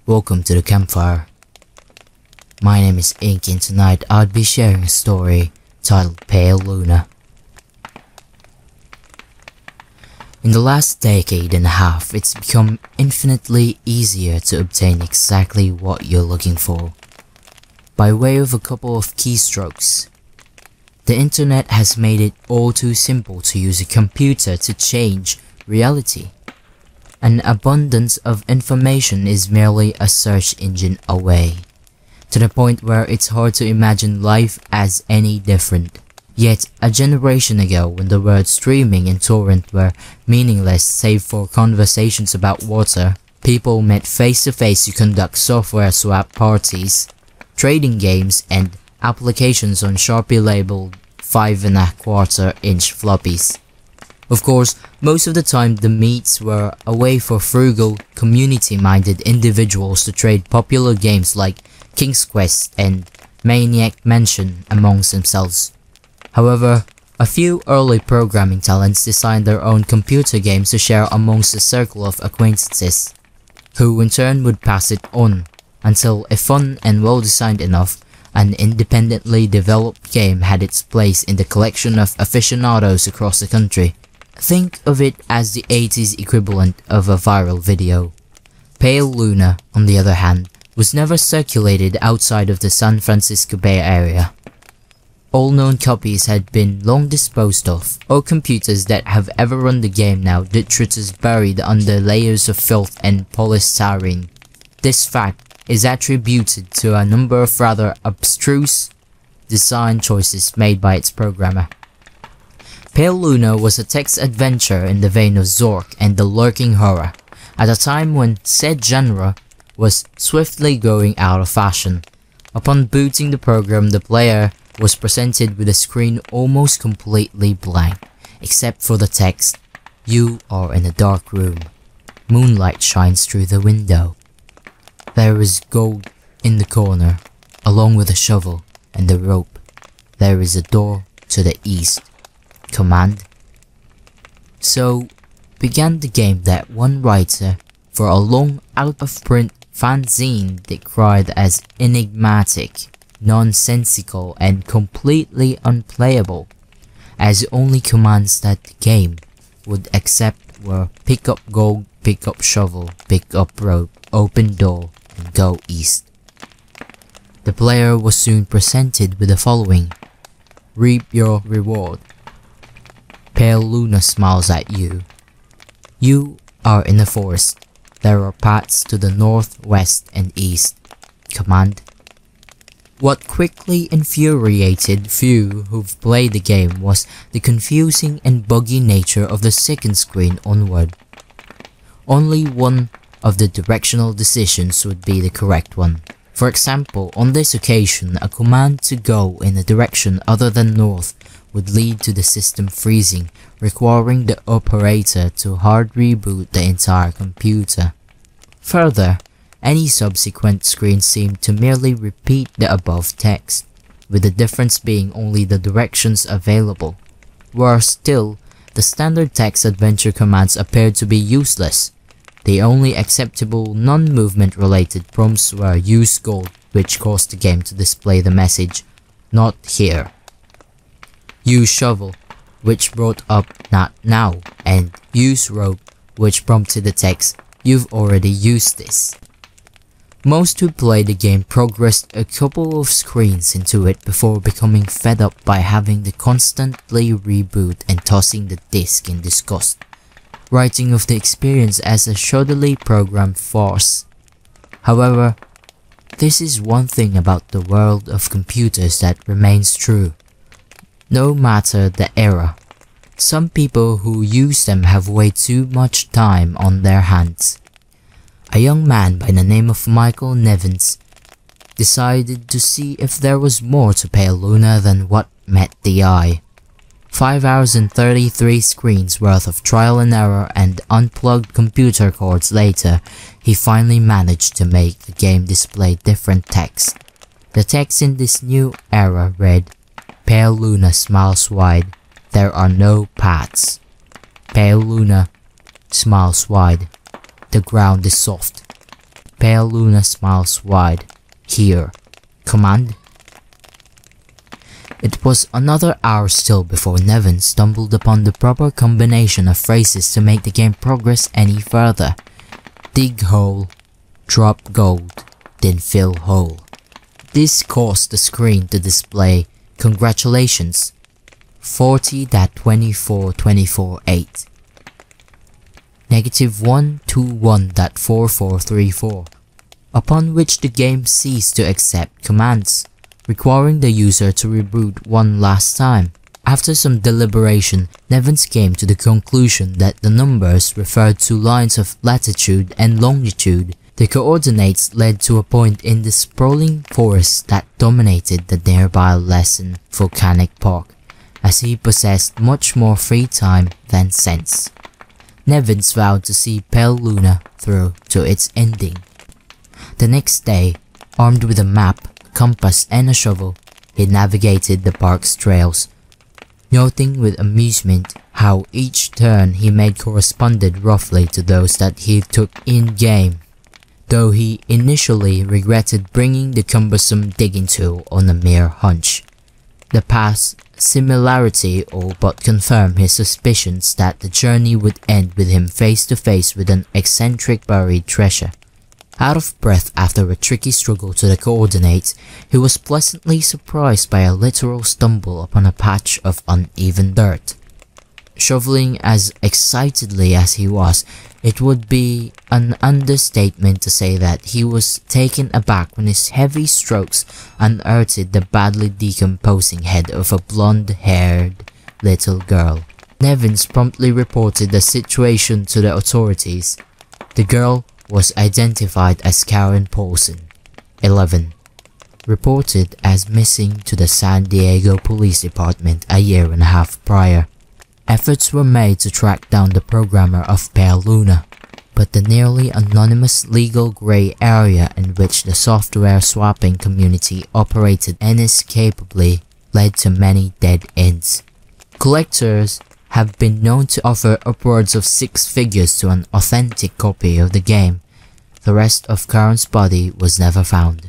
Welcome to the Campfire. My name is Ink and tonight I'll be sharing a story titled Pale Luna. In the last decade and a half, it's become infinitely easier to obtain exactly what you're looking for, by way of a couple of keystrokes. The internet has made it all too simple to use a computer to change reality. An abundance of information is merely a search engine away, to the point where it's hard to imagine life as any different. Yet, a generation ago, when the words streaming and torrent were meaningless save for conversations about water, people met face to face to conduct software swap parties, trading games, and applications on Sharpie labeled 5 1/4 inch floppies. Of course, most of the time the meets were a way for frugal, community-minded individuals to trade popular games like King's Quest and Maniac Mansion amongst themselves. However, a few early programming talents designed their own computer games to share amongst a circle of acquaintances, who in turn would pass it on, until if fun and well designed enough, an independently developed game had its place in the collection of aficionados across the country. Think of it as the 80s equivalent of a viral video. Pale Luna, on the other hand, was never circulated outside of the San Francisco Bay Area. All known copies had been long disposed of. All computers that have ever run the game now detritus buried under layers of filth and polystyrene. This fact is attributed to a number of rather abstruse design choices made by its programmer. Pale Luna was a text adventure in the vein of Zork and the lurking horror, at a time when said genre was swiftly going out of fashion. Upon booting the program, the player was presented with a screen almost completely blank, except for the text, "You are in a dark room. Moonlight shines through the window. There is gold in the corner, along with a shovel and a rope. There is a door to the east. Command." So began the game that one writer for a long out-of-print fanzine decried as enigmatic, nonsensical, and completely unplayable, as the only commands that the game would accept were pick up gold, pick up shovel, pick up rope, open door, and go east. The player was soon presented with the following: reap your reward. Pale Luna smiles at you. You are in the forest. There are paths to the north, west, and east. Command. What quickly infuriated few who've played the game was the confusing and buggy nature of the second screen onward. Only one of the directional decisions would be the correct one. For example, on this occasion, a command to go in a direction other than north would lead to the system freezing, requiring the operator to hard reboot the entire computer. Further, any subsequent screen seemed to merely repeat the above text, with the difference being only the directions available. Worse still, the standard text adventure commands appeared to be useless. The only acceptable non-movement related prompts were use gold, which caused the game to display the message, "Not here." Use shovel, which brought up "Not now," and use rope, which prompted the text, "You've already used this." Most who played the game progressed a couple of screens into it before becoming fed up by having to constantly reboot and tossing the disc in disgust, writing of the experience as a shoddily programmed farce. However, this is one thing about the world of computers that remains true. No matter the era, some people who use them have way too much time on their hands. A young man by the name of Michael Nevins decided to see if there was more to Pale Luna than what met the eye. 5 hours and 33 screens worth of trial and error and unplugged computer cords later, he finally managed to make the game display different text. The text in this new era read, "Pale Luna smiles wide. There are no paths. Pale Luna smiles wide. The ground is soft. Pale Luna smiles wide. Here. Command? It was another hour still before Nevin stumbled upon the proper combination of phrases to make the game progress any further. Dig hole, drop gold, then fill hole. This caused the screen to display, "Congratulations, 40.24248. -121.4434, upon which the game ceased to accept commands, requiring the user to reboot one last time. After some deliberation, Nevins came to the conclusion that the numbers referred to lines of latitude and longitude. The coordinates led to a point in the sprawling forest that dominated the nearby Lesson Volcanic Park, as he possessed much more free time than sense. Nevins vowed to see Pale Luna through to its ending. The next day, armed with a map, compass and a shovel, he navigated the park's trails, noting with amusement how each turn he made corresponded roughly to those that he took in-game, though he initially regretted bringing the cumbersome digging tool on a mere hunch. The path's similarity all but confirmed his suspicions that the journey would end with him face to face with an eccentric buried treasure. Out of breath after a tricky struggle to the coordinates, he was pleasantly surprised by a literal stumble upon a patch of uneven dirt. Shoveling as excitedly as he was, it would be an understatement to say that he was taken aback when his heavy strokes unearthed the badly decomposing head of a blonde-haired little girl. Nevins promptly reported the situation to the authorities. The girl was identified as Karen Paulson, 11, reported as missing to the San Diego Police Department a year and a half prior. Efforts were made to track down the programmer of Pale Luna, but the nearly anonymous legal gray area in which the software swapping community operated inescapably led to many dead ends. Collectors have been known to offer upwards of 6 figures to an authentic copy of the game. The rest of Karen's body was never found.